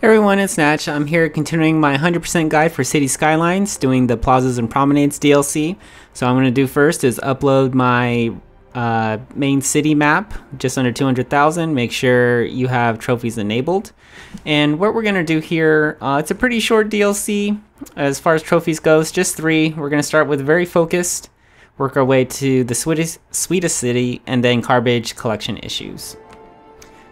Hey everyone, it's Natch. I'm here continuing my 100% guide for City Skylines, doing the Plazas and Promenades DLC. So what I'm going to do first is upload my main city map, just under 200,000. Make sure you have trophies enabled. And what we're going to do here, it's a pretty short DLC as far as trophies goes, just 3. We're going to start with very focused, work our way to the sweetest city, and then garbage collection issues.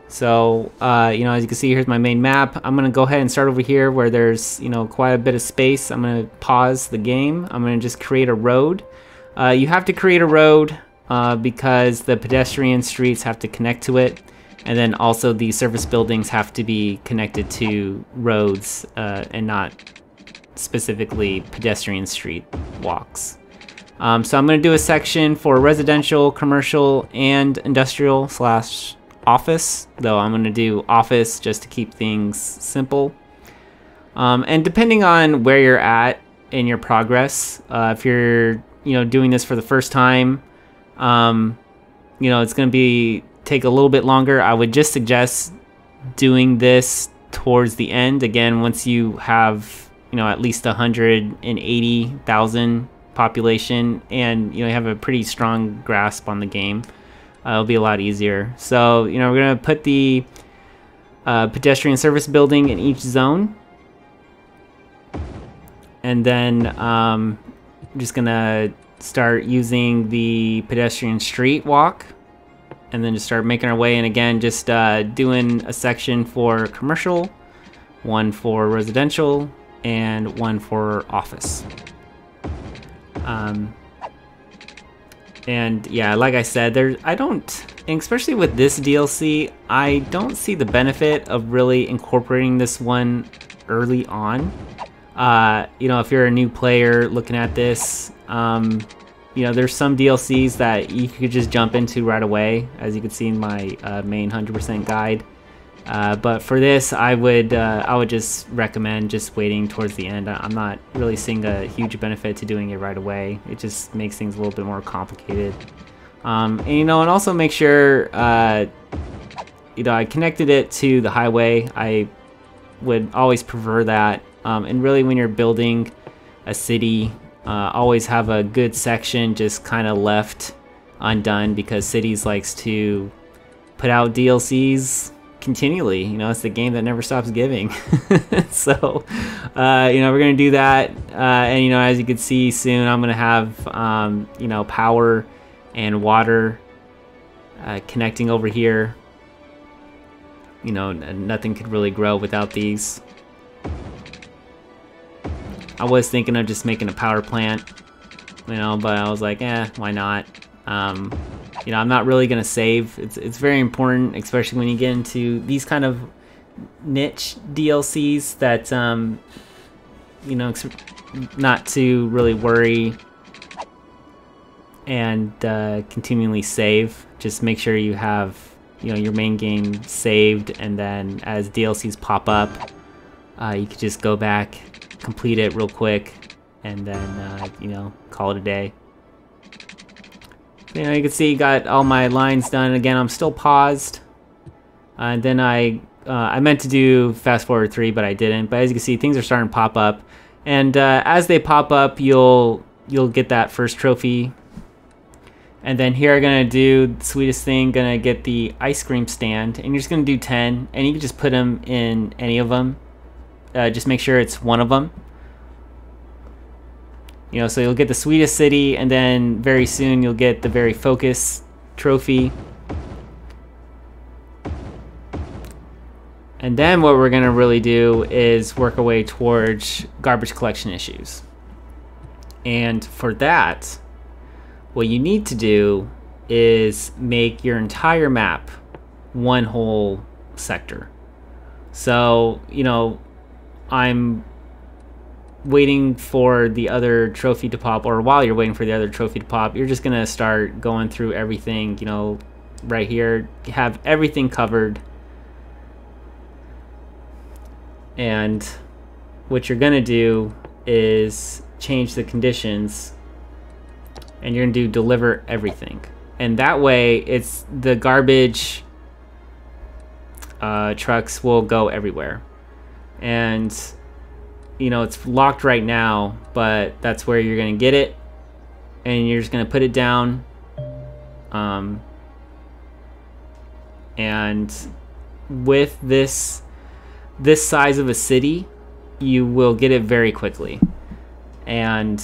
So, as you can see, here's my main map. I'm going to go ahead and start over here where there's, quite a bit of space. I'm going to pause the game. I'm going to just create a road. You have to create a road because the pedestrian streets have to connect to it. And then also the service buildings have to be connected to roads and not specifically pedestrian street walks. So I'm going to do a section for residential, commercial, and industrial / office, though I'm going to do office just to keep things simple. And depending on where you're at in your progress, if you're doing this for the first time, it's going to take a little bit longer. I would just suggest doing this towards the end. Again, once you have at least 180,000 population and you have a pretty strong grasp on the game, it'll be a lot easier. So, we're going to put the pedestrian service building in each zone. And then I'm just going to start using the pedestrian street walk. And then just start making our way. And again, just doing a section for commercial, one for residential, and one for office. And yeah, like I said, especially with this DLC, I don't see the benefit of really incorporating this one early on. If you're a new player looking at this, there's some DLCs that you could just jump into right away, as you can see in my main 100% guide. But for this, I would just recommend just waiting towards the end. I'm not really seeing a huge benefit to doing it right away. It just makes things a little bit more complicated. And also make sure, I connected it to the highway. I would always prefer that. And really, when you're building a city, always have a good section just kind of left undone, because Cities likes to put out DLCs continually. It's the game that never stops giving. So we're gonna do that, and as you can see soon, I'm gonna have power and water connecting over here. Nothing could really grow without these. I was thinking of just making a power plant, but I was like, why not? I'm not really gonna save. It's very important, especially when you get into these kind of niche DLCs, that not to really worry and continually save. Just make sure you have your main game saved, and then as DLCs pop up, you could just go back, complete it real quick, and then call it a day. You can see got all my lines done. Again, I'm still paused. And then I meant to do fast forward 3, but I didn't. But as you can see, things are starting to pop up, and as they pop up, you'll get that first trophy. And then here I'm gonna do the sweetest thing. Gonna get the ice cream stand, and you're just gonna do 10, and you can just put them in any of them. Just make sure it's one of them. So you'll get the sweetest city, and then very soon you'll get the very focused trophy. And then what we're gonna really do is work our way towards garbage collection issues. And for that, what you need to do is make your entire map one whole sector. So, I'm waiting for the other trophy to pop, or while you're waiting for the other trophy to pop, you're just gonna start going through everything, right here, have everything covered. And what you're gonna do is change the conditions, and you're gonna do deliver everything, and that way it's the garbage trucks will go everywhere. and you know it's locked right now, but that's where you're gonna get it, and you're just gonna put it down. And with this size of a city, you will get it very quickly, and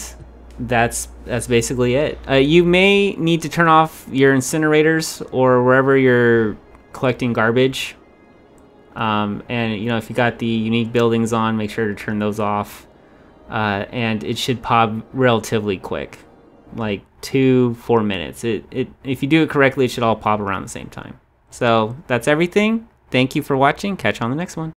that's basically it. You may need to turn off your incinerators or wherever you're collecting garbage. And you know, if you got the unique buildings on, make sure to turn those off. And it should pop relatively quick, like 2-4 minutes. If you do it correctly, it should all pop around the same time. So that's everything. Thank you for watching. Catch you on the next one.